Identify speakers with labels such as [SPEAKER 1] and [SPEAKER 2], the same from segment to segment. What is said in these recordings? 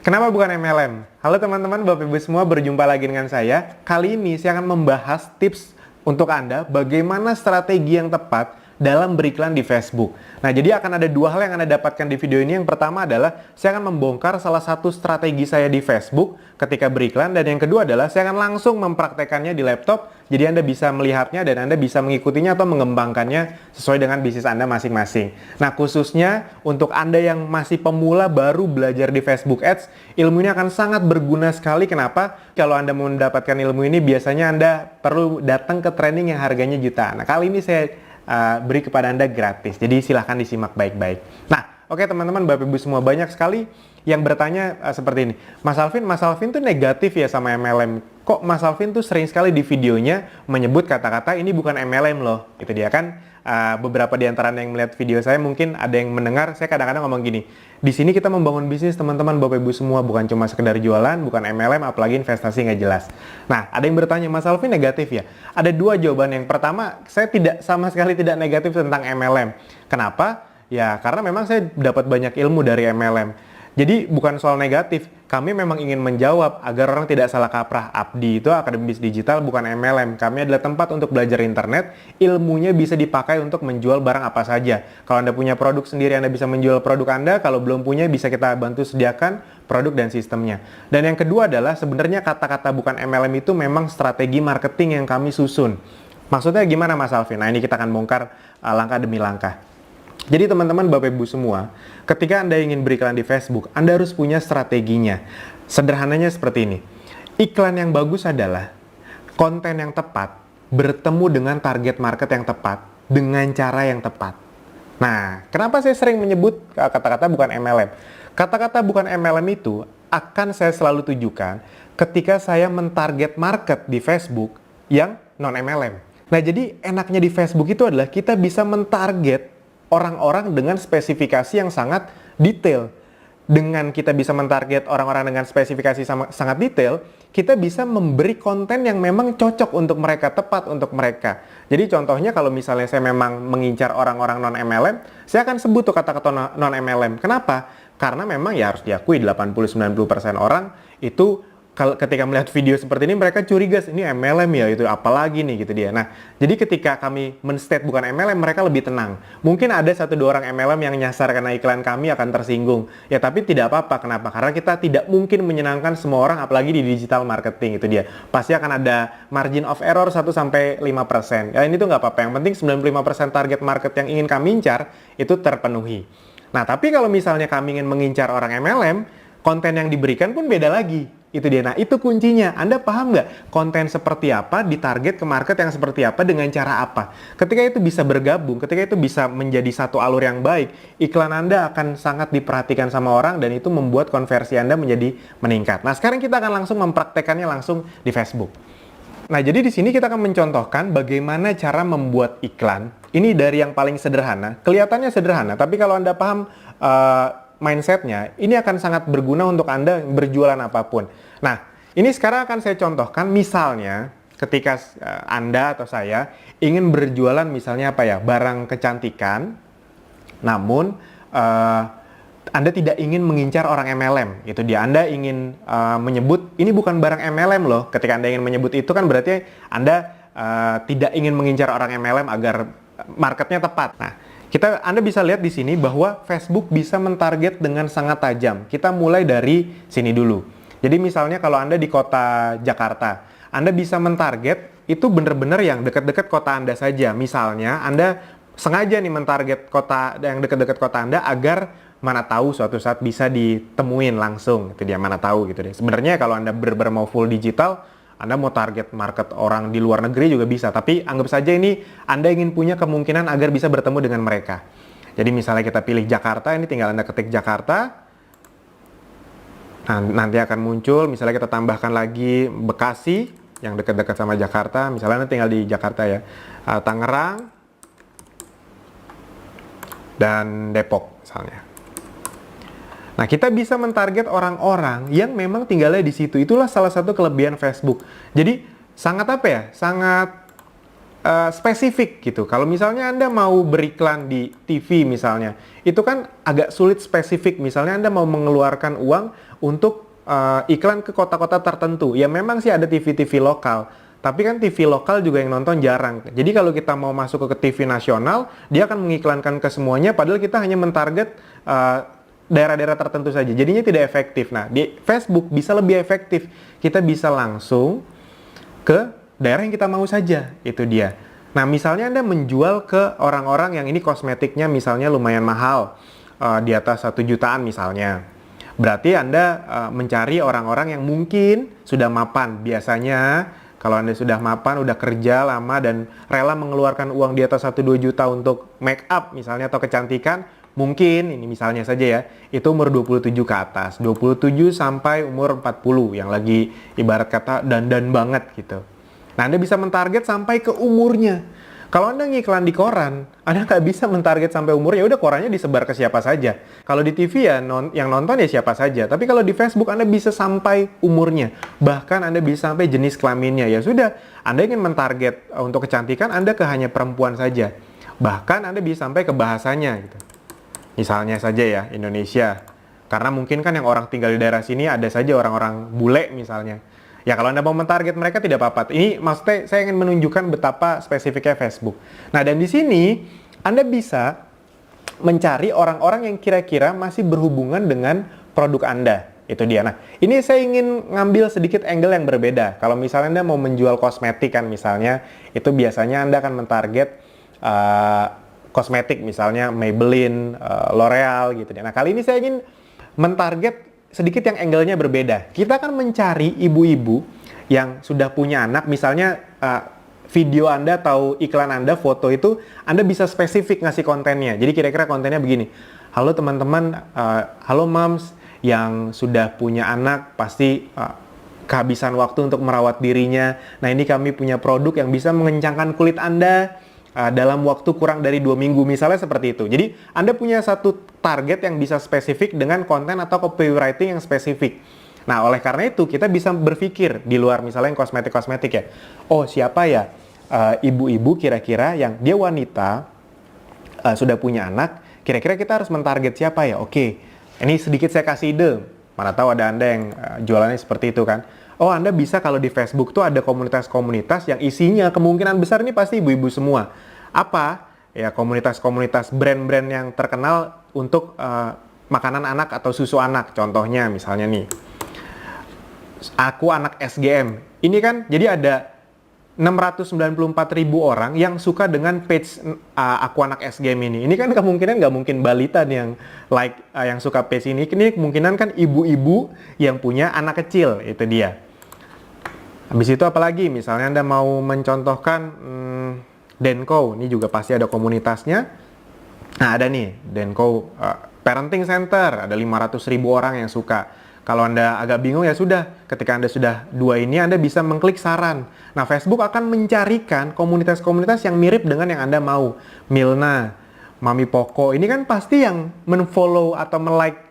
[SPEAKER 1] Kenapa bukan MLM? Halo teman-teman, Bapak Ibu semua, berjumpa lagi dengan saya. Kali ini saya akan membahas tips untuk Anda bagaimana strategi yang tepat dalam beriklan di Facebook. Nah, jadi akan ada dua hal yang Anda dapatkan di video ini. Yang pertama adalah saya akan membongkar salah satu strategi saya di Facebook ketika beriklan, dan yang kedua adalah saya akan langsung mempraktekannya di laptop. Jadi Anda bisa melihatnya dan Anda bisa mengikutinya atau mengembangkannya sesuai dengan bisnis Anda masing-masing. Nah, khususnya untuk Anda yang masih pemula baru belajar di Facebook Ads, ilmu ini akan sangat berguna sekali. Kenapa? Kalau Anda mau mendapatkan ilmu ini, biasanya Anda perlu datang ke training yang harganya jutaan. Nah, kali ini saya beri kepada Anda gratis. Jadi silahkan disimak baik-baik. Nah, oke teman-teman, Bapak Ibu semua, banyak sekali yang bertanya seperti ini. Mas Alvin tuh negatif ya sama MLM. Kok Mas Alvin tuh sering sekali di videonya menyebut kata-kata ini bukan MLM loh. Itu dia kan, beberapa di antara yang melihat video saya mungkin ada yang mendengar, saya kadang-kadang ngomong gini. Di sini kita membangun bisnis teman-teman, Bapak Ibu semua, bukan cuma sekedar jualan, bukan MLM, apalagi investasi nggak jelas. Nah, ada yang bertanya, Mas Alvin negatif ya? Ada dua jawaban. Yang pertama, saya sama sekali tidak negatif tentang MLM. Kenapa? Ya, karena memang saya dapat banyak ilmu dari MLM. Jadi bukan soal negatif, kami memang ingin menjawab agar orang tidak salah kaprah. Abdi itu Akademi Bisnis Digital, bukan MLM. Kami adalah tempat untuk belajar internet, ilmunya bisa dipakai untuk menjual barang apa saja. Kalau Anda punya produk sendiri, Anda bisa menjual produk Anda. Kalau belum punya, bisa kita bantu sediakan produk dan sistemnya. Dan yang kedua adalah sebenarnya kata-kata bukan MLM itu memang strategi marketing yang kami susun. Maksudnya gimana Mas Alvin? Nah, ini kita akan bongkar langkah demi langkah. Jadi teman-teman, Bapak Ibu semua, ketika Anda ingin beriklan di Facebook, Anda harus punya strateginya. Sederhananya seperti ini. Iklan yang bagus adalah konten yang tepat, bertemu dengan target market yang tepat, dengan cara yang tepat. Nah, kenapa saya sering menyebut kata-kata bukan MLM? Kata-kata bukan MLM itu akan saya selalu tujukan ketika saya mentarget market di Facebook yang non-MLM. Nah, jadi enaknya di Facebook itu adalah kita bisa mentarget orang-orang dengan spesifikasi yang sangat detail. Dengan kita bisa mentarget orang-orang dengan spesifikasi sangat detail, kita bisa memberi konten yang memang cocok untuk mereka, tepat untuk mereka. Jadi contohnya kalau misalnya saya memang mengincar orang-orang non-MLM, saya akan sebut tuh kata-kata non-MLM. Kenapa? Karena memang ya harus diakui 80-90% orang itu ketika melihat video seperti ini mereka curiga, ini MLM ya, itu apalagi nih gitu dia. Nah, jadi ketika kami men-state bukan MLM, mereka lebih tenang. Mungkin ada 1-2 orang MLM yang nyasar karena iklan kami akan tersinggung. Ya, tapi tidak apa-apa. Kenapa? Karena kita tidak mungkin menyenangkan semua orang, apalagi di digital marketing, itu dia. Pasti akan ada margin of error 1-5%. Ya, ini tuh nggak apa-apa. Yang penting 95% target market yang ingin kami incar itu terpenuhi. Nah, tapi kalau misalnya kami ingin mengincar orang MLM, konten yang diberikan pun beda lagi. Itu dia. Nah, itu kuncinya. Anda paham nggak? Konten seperti apa, ditarget ke market yang seperti apa, dengan cara apa. Ketika itu bisa bergabung, ketika itu bisa menjadi satu alur yang baik, iklan Anda akan sangat diperhatikan sama orang, dan itu membuat konversi Anda menjadi meningkat. Nah, sekarang kita akan langsung mempraktekannya langsung di Facebook. Nah, jadi di sini kita akan mencontohkan bagaimana cara membuat iklan. Ini dari yang paling sederhana. Kelihatannya sederhana, tapi kalau Anda paham mindsetnya, ini akan sangat berguna untuk Anda berjualan apapun. Nah, ini sekarang akan saya contohkan, misalnya ketika Anda atau saya ingin berjualan misalnya apa ya, barang kecantikan, namun Anda tidak ingin mengincar orang MLM. Itu dia, Anda ingin menyebut ini bukan barang MLM loh. Ketika Anda ingin menyebut itu kan berarti Anda tidak ingin mengincar orang MLM agar marketnya tepat. Nah, Anda bisa lihat di sini bahwa Facebook bisa mentarget dengan sangat tajam. Kita mulai dari sini dulu. Jadi misalnya kalau Anda di kota Jakarta, Anda bisa mentarget itu benar-benar yang dekat-dekat kota Anda saja. Misalnya Anda sengaja nih mentarget kota yang dekat-dekat kota Anda agar mana tahu suatu saat bisa ditemuin langsung. Itu dia, mana tahu gitu deh. Sebenarnya kalau Anda benar-benar mau full digital, Anda mau target market orang di luar negeri juga bisa, tapi anggap saja ini Anda ingin punya kemungkinan agar bisa bertemu dengan mereka. Jadi misalnya kita pilih Jakarta, ini tinggal Anda ketik Jakarta. Nah, nanti akan muncul, misalnya kita tambahkan lagi Bekasi, yang dekat-dekat sama Jakarta. Misalnya Anda tinggal di Jakarta ya. Tangerang, dan Depok misalnya. Nah, kita bisa mentarget orang-orang yang memang tinggalnya di situ. Itulah salah satu kelebihan Facebook. Jadi, sangat apa ya? Sangat spesifik gitu. Kalau misalnya Anda mau beriklan di TV misalnya, itu kan agak sulit spesifik. Misalnya Anda mau mengeluarkan uang untuk iklan ke kota-kota tertentu. Ya memang sih ada TV-TV lokal, tapi kan TV lokal juga yang nonton jarang. Jadi kalau kita mau masuk ke TV nasional, dia akan mengiklankan ke semuanya, padahal kita hanya mentarget daerah-daerah tertentu saja. Jadinya tidak efektif. Nah, di Facebook bisa lebih efektif. Kita bisa langsung ke daerah yang kita mau saja, itu dia. Nah, misalnya Anda menjual ke orang-orang yang ini kosmetiknya misalnya lumayan mahal, di atas 1 jutaan misalnya. Berarti Anda mencari orang-orang yang mungkin sudah mapan. Biasanya, kalau Anda sudah mapan, udah kerja lama, dan rela mengeluarkan uang di atas 1-2 juta untuk make up misalnya, atau kecantikan, mungkin, ini misalnya saja ya, itu umur 27 ke atas. 27 sampai umur 40, yang lagi ibarat kata dandan banget gitu. Nah, Anda bisa mentarget sampai ke umurnya. Kalau Anda ngiklan di koran, Anda nggak bisa mentarget sampai umurnya. Udah, korannya disebar ke siapa saja. Kalau di TV ya, yang nonton ya siapa saja. Tapi kalau di Facebook, Anda bisa sampai umurnya. Bahkan Anda bisa sampai jenis kelaminnya. Ya sudah, Anda ingin mentarget untuk kecantikan, Anda ke hanya perempuan saja. Bahkan Anda bisa sampai ke bahasanya gitu. Misalnya saja ya, Indonesia. Karena mungkin kan yang orang tinggal di daerah sini ada saja orang-orang bule misalnya. Ya kalau Anda mau mentarget mereka tidak apa-apa. Ini maksudnya saya ingin menunjukkan betapa spesifiknya Facebook. Nah, dan di sini Anda bisa mencari orang-orang yang kira-kira masih berhubungan dengan produk Anda. Itu dia. Nah, ini saya ingin ngambil sedikit angle yang berbeda. Kalau misalnya Anda mau menjual kosmetik kan misalnya, itu biasanya Anda akan mentarget kosmetik misalnya Maybelline, L'Oreal gitu. Nah, kali ini saya ingin mentarget sedikit yang angle-nya berbeda. Kita akan mencari ibu-ibu yang sudah punya anak, misalnya video Anda atau iklan Anda, foto itu, Anda bisa spesifik ngasih kontennya. Jadi kira-kira kontennya begini, halo teman-teman, halo moms yang sudah punya anak, pasti kehabisan waktu untuk merawat dirinya. Nah, ini kami punya produk yang bisa mengencangkan kulit Anda dalam waktu kurang dari 2 minggu, misalnya seperti itu. Jadi Anda punya satu target yang bisa spesifik dengan konten atau copywriting yang spesifik. Nah, oleh karena itu kita bisa berpikir di luar misalnya yang kosmetik-kosmetik ya. Oh, siapa ya ibu-ibu kira-kira yang dia wanita, sudah punya anak, kira-kira kita harus mentarget siapa ya? Oke, ini sedikit saya kasih ide. Mana tahu ada Anda yang jualannya seperti itu kan. Oh, Anda bisa kalau di Facebook tuh ada komunitas-komunitas yang isinya kemungkinan besar ini pasti ibu-ibu semua. Apa? Ya, komunitas-komunitas brand-brand yang terkenal untuk makanan anak atau susu anak. Contohnya misalnya nih, Aku Anak SGM. Ini kan jadi ada 694.000 orang yang suka dengan page Aku Anak SGM ini. Ini kan kemungkinan nggak mungkin balita nih yang like, yang suka page ini. Ini kemungkinan kan ibu-ibu yang punya anak kecil, itu dia. Habis itu apalagi, misalnya Anda mau mencontohkan Denko, ini juga pasti ada komunitasnya. Nah, ada nih, Denko Parenting Center, ada 500.000 orang yang suka. Kalau Anda agak bingung ya sudah, ketika Anda sudah 2 ini, Anda bisa mengklik saran. Nah, Facebook akan mencarikan komunitas-komunitas yang mirip dengan yang Anda mau. Milna, Mami Poko, ini kan pasti yang men-follow atau me-like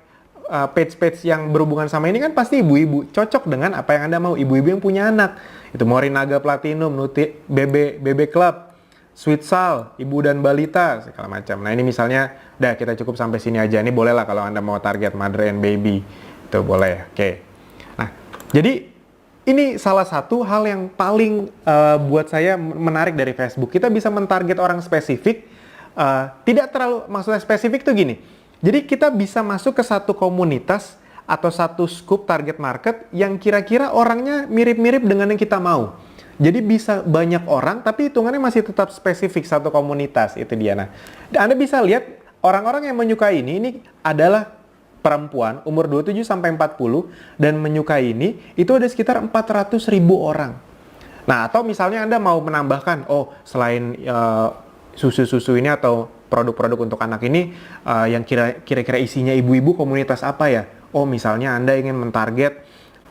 [SPEAKER 1] page-page yang berhubungan sama ini kan pasti ibu-ibu, cocok dengan apa yang Anda mau, ibu-ibu yang punya anak. Itu Morinaga Platinum, BB Club, Sweet Sal, Ibu dan Balita, segala macam. Nah, ini misalnya, udah kita cukup sampai sini aja. Ini boleh lah kalau Anda mau target Mother and Baby. Itu boleh, oke. Nah, jadi ini salah satu hal yang paling buat saya menarik dari Facebook. Kita bisa mentarget orang spesifik, tidak terlalu, maksudnya spesifik tuh gini. Jadi kita bisa masuk ke satu komunitas atau satu scope target market yang kira-kira orangnya mirip-mirip dengan yang kita mau. Jadi bisa banyak orang, tapi hitungannya masih tetap spesifik satu komunitas, itu dia. Nah, Anda bisa lihat orang-orang yang menyukai ini adalah perempuan umur 27-40 dan menyukai ini, itu ada sekitar 400.000 orang. Nah, atau misalnya Anda mau menambahkan, oh selain susu-susu ini atau produk-produk untuk anak ini yang kira-kira isinya ibu-ibu, komunitas apa ya? Oh, misalnya Anda ingin mentarget,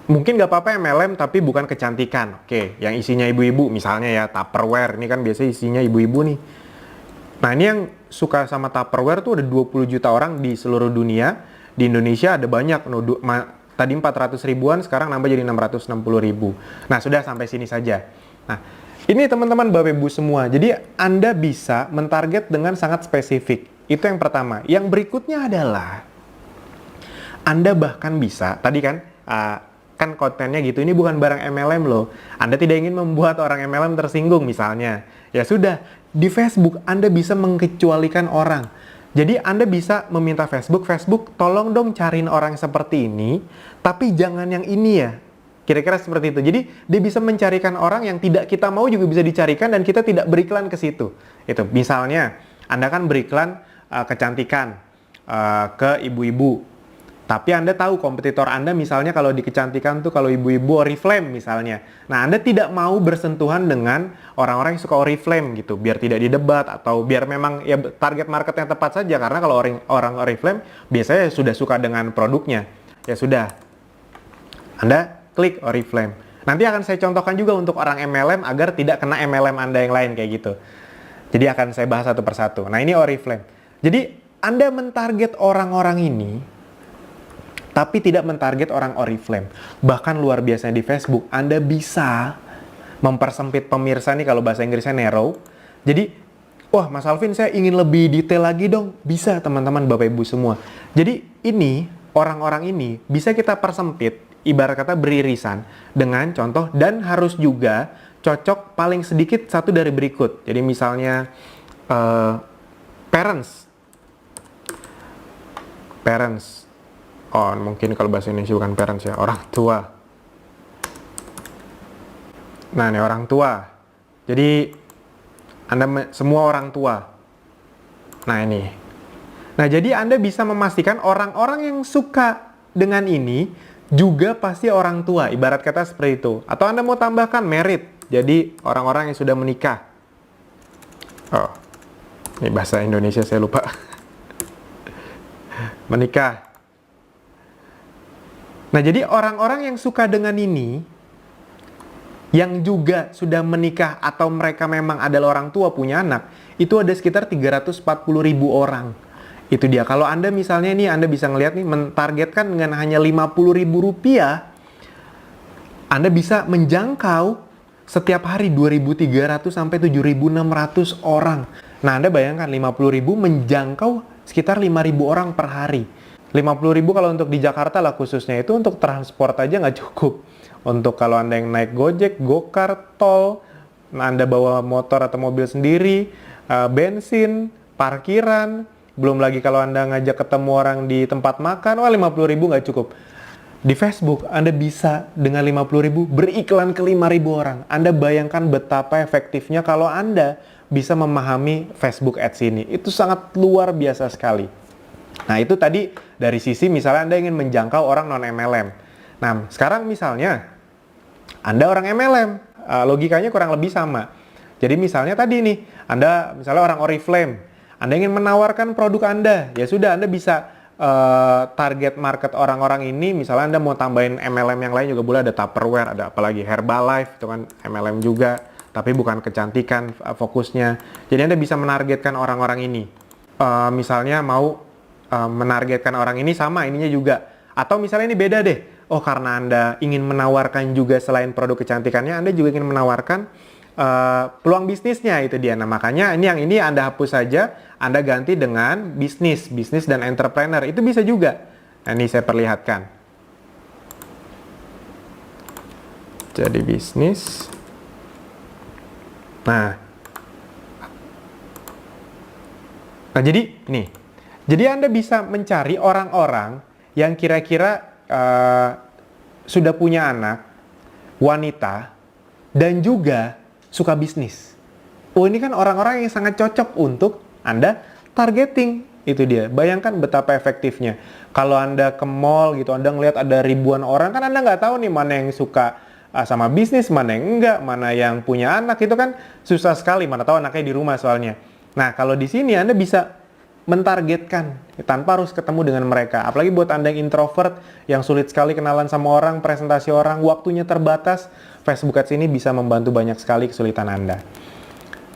[SPEAKER 1] mungkin nggak apa-apa MLM tapi bukan kecantikan. Oke, yang isinya ibu-ibu, misalnya ya Tupperware, ini kan biasanya isinya ibu-ibu nih. Nah, ini yang suka sama Tupperware tuh ada 20 juta orang di seluruh dunia. Di Indonesia ada banyak, tadi 400 ribuan, sekarang nambah jadi 660 ribu. Nah, sudah sampai sini saja. Nah, Ini teman-teman Bapak Ibu semua, jadi Anda bisa mentarget dengan sangat spesifik. Itu yang pertama. Yang berikutnya adalah Anda bahkan bisa, tadi kan kan kontennya gitu, ini bukan barang MLM loh. Anda tidak ingin membuat orang MLM tersinggung misalnya. Ya sudah, di Facebook Anda bisa mengkecualikan orang. Jadi Anda bisa meminta Facebook, tolong dong cariin orang seperti ini, tapi jangan yang ini ya. Kira-kira seperti itu. Jadi dia bisa mencarikan orang yang tidak kita mau juga bisa dicarikan dan kita tidak beriklan ke situ. Itu misalnya Anda kan beriklan kecantikan ke ibu-ibu. Tapi Anda tahu kompetitor Anda misalnya kalau di kecantikan tuh kalau ibu-ibu Oriflame misalnya. Nah, Anda tidak mau bersentuhan dengan orang-orang yang suka Oriflame gitu, biar tidak didebat atau biar memang ya target market yang tepat saja, karena kalau orang Oriflame biasanya sudah suka dengan produknya. Ya sudah. Anda klik Oriflame. Nanti akan saya contohkan juga untuk orang MLM agar tidak kena MLM Anda yang lain kayak gitu. Jadi akan saya bahas satu persatu. Nah, ini Oriflame. Jadi Anda mentarget orang-orang ini tapi tidak mentarget orang Oriflame. Bahkan luar biasanya di Facebook, Anda bisa mempersempit pemirsa nih, kalau bahasa Inggrisnya narrow. Jadi, wah Mas Alvin saya ingin lebih detail lagi dong. Bisa teman-teman Bapak Ibu semua. Jadi ini, orang-orang ini bisa kita persempit, ibarat kata beririsan dengan contoh, dan harus juga cocok paling sedikit satu dari berikut. Jadi misalnya parents. Oh, mungkin kalau bahasa Indonesia bukan parents ya, orang tua. Nah, ini orang tua. Jadi, Anda semua orang tua. Nah, ini. Nah, jadi Anda bisa memastikan orang-orang yang suka dengan ini juga pasti orang tua, ibarat kata seperti itu. Atau Anda mau tambahkan married, jadi orang-orang yang sudah menikah. Oh, ini bahasa Indonesia saya lupa. Menikah. Nah, jadi orang-orang yang suka dengan ini, yang juga sudah menikah atau mereka memang adalah orang tua punya anak, itu ada sekitar 340.000 orang. Itu dia. Kalau Anda misalnya nih, Anda bisa ngelihat nih, mentargetkan dengan hanya Rp50.000, Anda bisa menjangkau setiap hari 2.300 sampai 7.600 orang. Nah, Anda bayangkan 50.000 menjangkau sekitar 5.000 orang per hari. 50.000 kalau untuk di Jakarta lah khususnya, itu untuk transport aja nggak cukup. Untuk kalau Anda yang naik Gojek, Gokar, tol, Anda bawa motor atau mobil sendiri, bensin, parkiran, belum lagi kalau Anda ngajak ketemu orang di tempat makan, wah 50.000 nggak cukup. Di Facebook, Anda bisa dengan 50.000 beriklan ke 5.000 orang. Anda bayangkan betapa efektifnya kalau Anda bisa memahami Facebook Ads ini. Itu sangat luar biasa sekali. Nah, itu tadi dari sisi misalnya Anda ingin menjangkau orang non-MLM. Nah, sekarang misalnya Anda orang MLM, logikanya kurang lebih sama. Jadi misalnya tadi nih, Anda misalnya orang Oriflame, Anda ingin menawarkan produk Anda, ya sudah Anda bisa target market orang-orang ini, misalnya Anda mau tambahin MLM yang lain juga boleh, ada Tupperware, ada apalagi Herbalife, itu kan MLM juga, tapi bukan kecantikan fokusnya. Jadi Anda bisa menargetkan orang-orang ini. Misalnya mau menargetkan orang ini sama ininya juga. Atau misalnya ini beda deh. Oh, karena Anda ingin menawarkan juga selain produk kecantikannya, Anda juga ingin menawarkan peluang bisnisnya, itu dia. Nah, makanya ini Anda hapus saja, Anda ganti dengan bisnis dan entrepreneur. Itu bisa juga. Nah, ini saya perlihatkan. Jadi bisnis. Nah, jadi nih. Jadi Anda bisa mencari orang-orang yang kira-kira sudah punya anak, wanita, dan juga suka bisnis. Oh, ini kan orang-orang yang sangat cocok untuk Anda targeting. Itu dia. Bayangkan betapa efektifnya. Kalau Anda ke mall gitu, Anda ngelihat ada ribuan orang, kan Anda nggak tahu nih mana yang suka sama bisnis, mana yang enggak, mana yang punya anak. Itu kan susah sekali, mana tahu anaknya di rumah soalnya. Nah, kalau di sini Anda bisa mentargetkan tanpa harus ketemu dengan mereka. Apalagi buat Anda yang introvert, yang sulit sekali kenalan sama orang, presentasi orang, waktunya terbatas, Facebook Ads ini bisa membantu banyak sekali kesulitan Anda.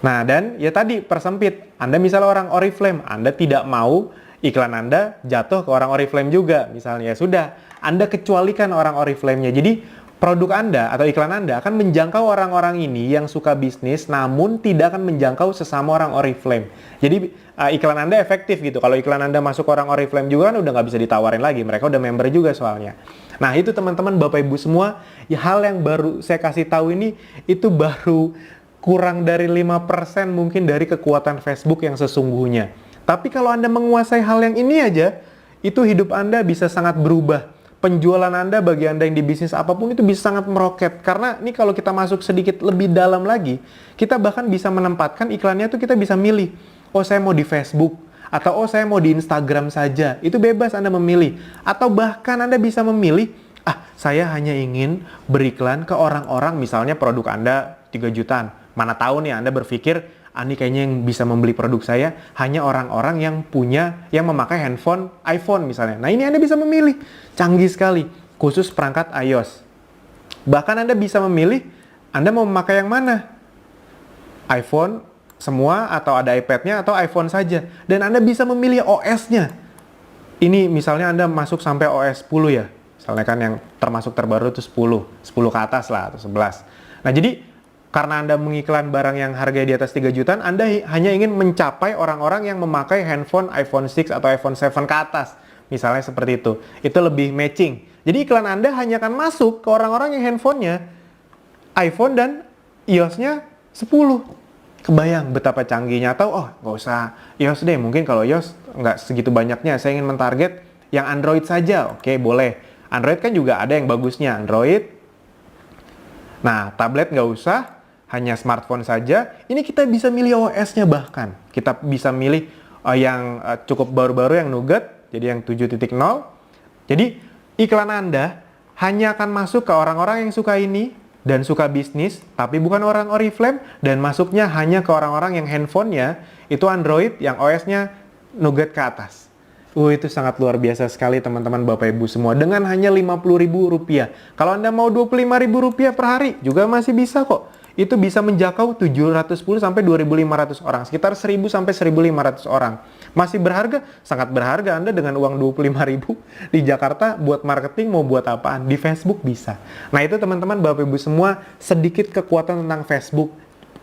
[SPEAKER 1] Nah, dan ya tadi persempit. Anda misalnya orang Oriflame, Anda tidak mau iklan Anda jatuh ke orang Oriflame juga. Misalnya ya sudah, Anda kecualikan orang Oriflame-nya. Jadi produk Anda atau iklan Anda akan menjangkau orang-orang ini yang suka bisnis, namun tidak akan menjangkau sesama orang Oriflame. Jadi iklan Anda efektif gitu. Kalau iklan Anda masuk orang Oriflame juga kan udah nggak bisa ditawarin lagi. Mereka udah member juga soalnya. Nah itu teman-teman, Bapak Ibu semua, ya, hal yang baru saya kasih tahu ini itu baru kurang dari 5% mungkin dari kekuatan Facebook yang sesungguhnya. Tapi kalau Anda menguasai hal yang ini aja, itu hidup Anda bisa sangat berubah. Penjualan Anda bagi Anda yang di bisnis apapun itu bisa sangat meroket. Karena ini kalau kita masuk sedikit lebih dalam lagi, kita bahkan bisa menempatkan iklannya tuh kita bisa milih. Oh saya mau di Facebook, atau oh saya mau di Instagram saja. Itu bebas Anda memilih. Atau bahkan Anda bisa memilih, saya hanya ingin beriklan ke orang-orang, misalnya produk Anda 3 jutaan. Mana tahu nih Anda berpikir, ini kayaknya yang bisa membeli produk saya hanya orang-orang yang memakai handphone iPhone misalnya. Nah ini Anda bisa memilih, canggih sekali, khusus perangkat iOS. Bahkan Anda bisa memilih, Anda mau memakai yang mana? iPhone semua, atau ada iPad-nya, atau iPhone saja. Dan Anda bisa memilih OS-nya. Ini misalnya Anda masuk sampai OS 10 ya. Misalnya kan yang termasuk terbaru itu 10 ke atas lah, atau 11. Nah jadi, karena Anda mengiklan barang yang harganya di atas 3 jutaan, Anda hanya ingin mencapai orang-orang yang memakai handphone iPhone 6 atau iPhone 7 ke atas. Misalnya seperti itu. Itu lebih matching. Jadi iklan Anda hanya akan masuk ke orang-orang yang handphonenya iPhone dan iOS-nya 10. Kebayang betapa canggihnya. Atau, nggak usah iOS deh. Mungkin kalau iOS nggak segitu banyaknya. Saya ingin mentarget yang Android saja. Oke, boleh. Android kan juga ada yang bagusnya. Android. Nah, tablet nggak usah. Hanya smartphone saja, ini kita bisa milih OS-nya bahkan. Kita bisa milih yang cukup baru-baru, yang Nougat, jadi yang 7.0. Jadi iklan Anda hanya akan masuk ke orang-orang yang suka ini dan suka bisnis, tapi bukan orang Oriflame, dan masuknya hanya ke orang-orang yang handphonenya itu Android, yang OS-nya Nougat ke atas. Itu sangat luar biasa sekali teman-teman, Bapak Ibu semua. Dengan hanya Rp50.000. Kalau Anda mau Rp25.000 per hari, juga masih bisa kok. Itu bisa menjangkau 710 sampai 2.500 orang, sekitar 1.000 sampai 1.500 orang. Masih berharga, sangat berharga. Anda dengan uang 25.000 di Jakarta buat marketing mau buat apaan? Di Facebook bisa. Nah itu teman-teman, Bapak Ibu semua, sedikit kekuatan tentang Facebook.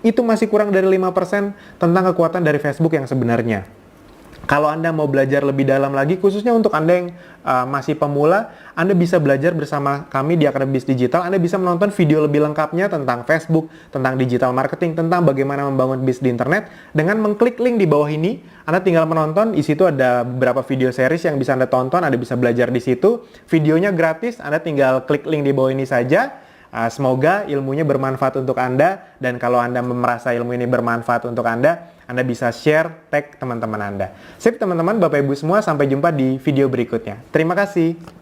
[SPEAKER 1] Itu masih kurang dari 5% tentang kekuatan dari Facebook yang sebenarnya. Kalau Anda mau belajar lebih dalam lagi, khususnya untuk Anda yang masih pemula, Anda bisa belajar bersama kami di Akademi Bisnis Digital. Anda bisa menonton video lebih lengkapnya tentang Facebook, tentang digital marketing, tentang bagaimana membangun bisnis di internet. Dengan mengklik link di bawah ini, Anda tinggal menonton. Di situ ada beberapa video series yang bisa Anda tonton. Anda bisa belajar di situ. Videonya gratis, Anda tinggal klik link di bawah ini saja. Semoga ilmunya bermanfaat untuk Anda. Dan kalau Anda merasa ilmu ini bermanfaat untuk Anda bisa share, tag teman-teman Anda. Sip teman-teman, Bapak Ibu semua, sampai jumpa di video berikutnya. Terima kasih.